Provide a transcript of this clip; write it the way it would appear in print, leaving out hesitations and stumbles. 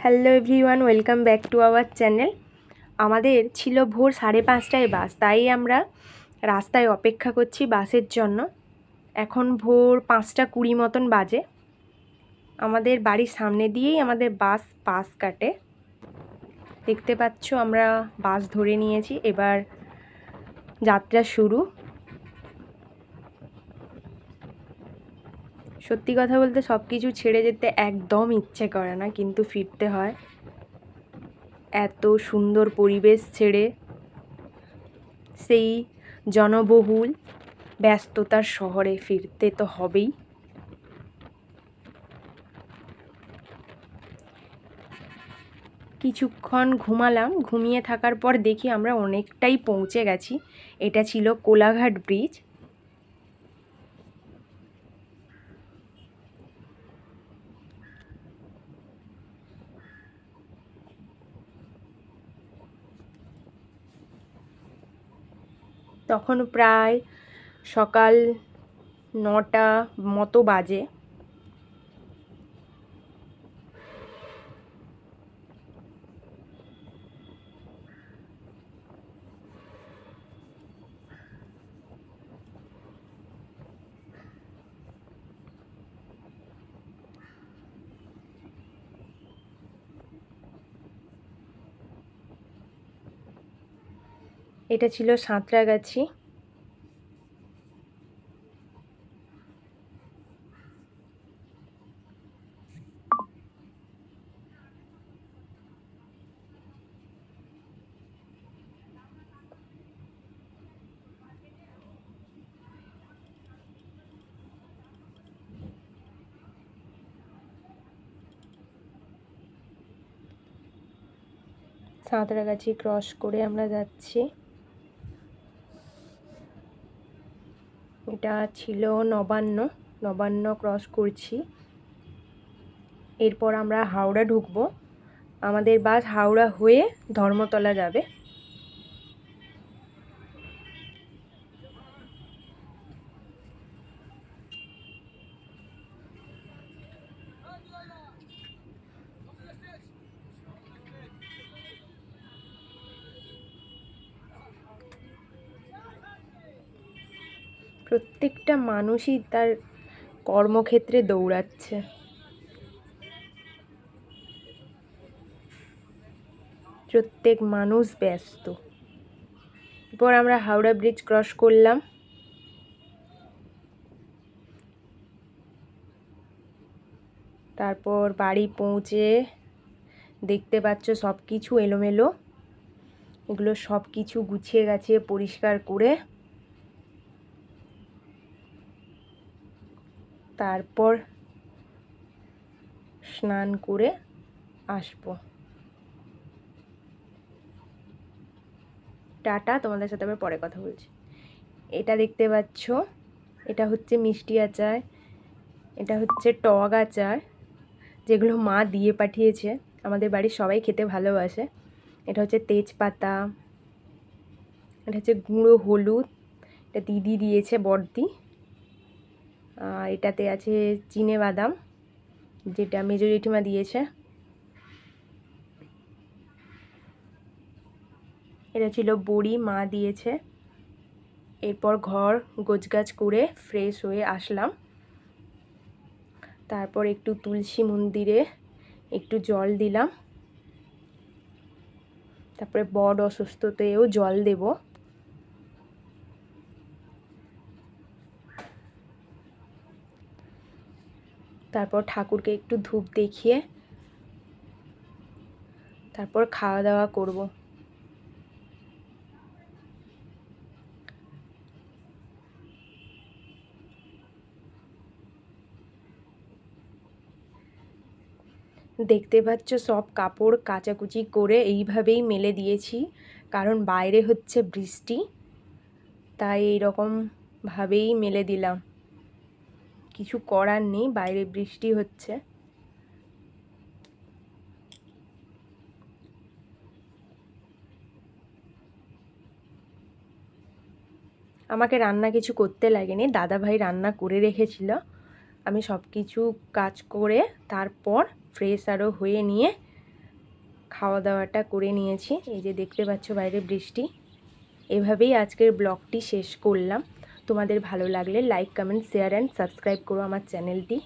Hello everyone, welcome back to our channel. আমাদের ছিল ভোর 5:30টায় বাস, তাই আমরা রাস্তায় অপেক্ষা করছি বাসের জন্য। এখন ভোর 5:20 মতন বাজে। আমাদের বাড়ির সামনে দিয়েই আমাদের বাস পাস কাটে। দেখতে পাচ্ছ আমরা বাস ধরে নিয়েছি, এবার যাত্রা শুরু। সত্যি কথা বলতে সব কিছু ছেড়ে যেতে একদম ইচ্ছে করে না, কিন্তু ফিরতে হয়। এত সুন্দর পরিবেশ ছেড়ে সেই জনবহুল ব্যস্ততার শহরে ফিরতে তো হবেই। কিছুক্ষণ ঘুমালাম, ঘুমিয়ে থাকার পর দেখি আমরা অনেকটাই পৌঁছে গেছি। এটা ছিল কোলাঘাট ব্রিজ। তখন প্রায় সকাল 9টা মতো বাজে। এটা ছিল সাঁতরাগাছি। সাঁতরাগাছি ক্রস করে আমরা যাচ্ছি। এটা ছিল নবান্ন ক্রস করছি। এরপর আমরা হাওড়া ঢুকবো। আমাদের বাস হাওড়া হয়ে ধর্মতলা যাবে। প্রত্যেকটা মানুষই তার কর্মক্ষেত্রে দৌড়াচ্ছে। প্রত্যেক মানুষ ব্যস্ত। এরপর আমরা হাওড়া ব্রিজ ক্রস করলাম। তারপর বাড়ি পৌঁছে দেখতে পাচ্ছ সব কিছু এলোমেলো। এগুলো সব কিছু গুছিয়ে গাছিয়ে পরিষ্কার করে তারপর স্নান করে আসবো। টাটা, তোমাদের সাথে আবার পরে কথা বলছি। এটা দেখতে পাচ্ছ, এটা হচ্ছে মিষ্টি আচার, এটা হচ্ছে টক আচার, যেগুলো মা দিয়ে পাঠিয়েছে। আমাদের বাড়ির সবাই খেতে ভালোবাসে। এটা হচ্ছে তেজপাতা, এটা হচ্ছে গুঁড়ো হলুদ, এটা দিদি দিয়েছে, বড়দি। এটাতে আছে চিনেবাদাম, যেটা মেজো জেঠিমা দিয়েছে। এটা ছিল বড়ি, মা দিয়েছে। এরপর ঘর গোছগাছ করে ফ্রেশ হয়ে আসলাম। তারপর একটু তুলসী মন্দিরে একটু জল দিলাম। তারপরে বড় অসুস্থতেও জল দেব। তারপর ঠাকুরকে একটু ধূপ দেখিয়ে তারপর খাওয়া দাওয়া করব। দেখতে পাচ্ছ সব কাপড় কাচাকুচি করে এইভাবেই মেলে দিয়েছি, কারণ বাইরে হচ্ছে বৃষ্টি, তাই এইরকম ভাবেই মেলে দিলাম। কিছু করার নেই, বাইরে বৃষ্টি হচ্ছে। আমাকে রান্না কিছু করতে লাগেনি, দাদাভাই রান্না করে রেখেছিল। আমি সব কিছু কাজ করে তারপর ফ্রেশ আরও হয়ে নিয়ে খাওয়া দাওয়াটা করে নিয়েছি। এই যে দেখতে পাচ্ছ বাইরে বৃষ্টি। এভাবেই আজকের ব্লগটি শেষ করলাম। তোমাদের ভালো লাগলে like, comment, share and subscribe করো আমার চ্যানেলটি।